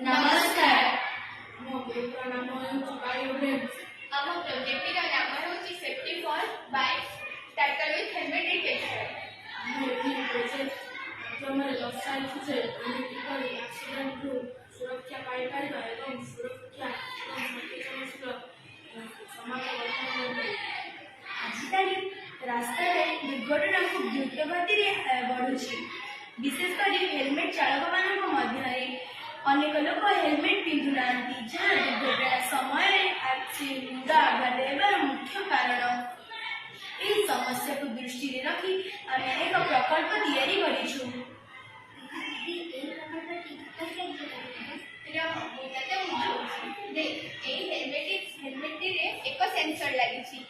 नमस्कार। मो पेपर नाम हेउछि बायोडेंस। आम प्रोजेक्ट नाम होची safety for bikes tackle with helmet detection. आम एही प्रोजेक्ट माध्यमरे दर्शाइछु जे आमे किपरि एक्सीडेंट रु सुरक्षा पाई परिबा एवं सुरक्षा एवं सचेतनशील समाज गठन करिबा। आजिकाली रास्ताରେ दुर्घटना खूब द्रुत गति बढ़ुଛି। विशेषकर हेलमेट चालक मान मध्य अनेक लोग हेलमेट पिंधु ना जहाँ दुर्घटना समय मुंड आघात मुख्य कारण। यह समस्या को दृष्टि रखी आम एक प्रकल्प तैयारी करिछु। एक सेंसर लगी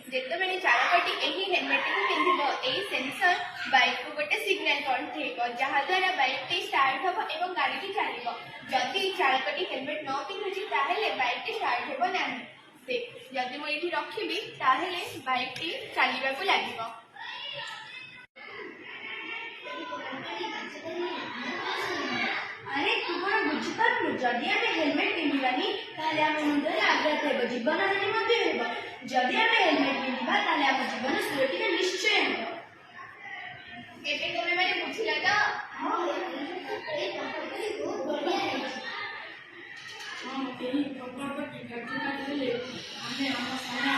जितेबाला चालकटी यही हेलमेट को पिंध यही सेंसर बाइक को गोटे सिग्नल पठेब जहाद्वारा बाइक टी स्टार्ट हम और गाड़ी चलो। जदि चालकटी हेलमेट न पिंधुची बाइक टी स्टार्ट हेब ना। जदि मुझे रखी बाइक टी चलने को लगे। अरे तू कौन बुझीपारू जदि आम हेलमेट पिंधानी आम मुंडे आघात हो जीवन हानि हो। जदि आम हेलमेट पिंधा आम जीवन सुरक्षित निश्चय हो। एबे तुमे माने बुझिला त? एही प्रकल्पटी कार्यकारी हेले आमे आम समाज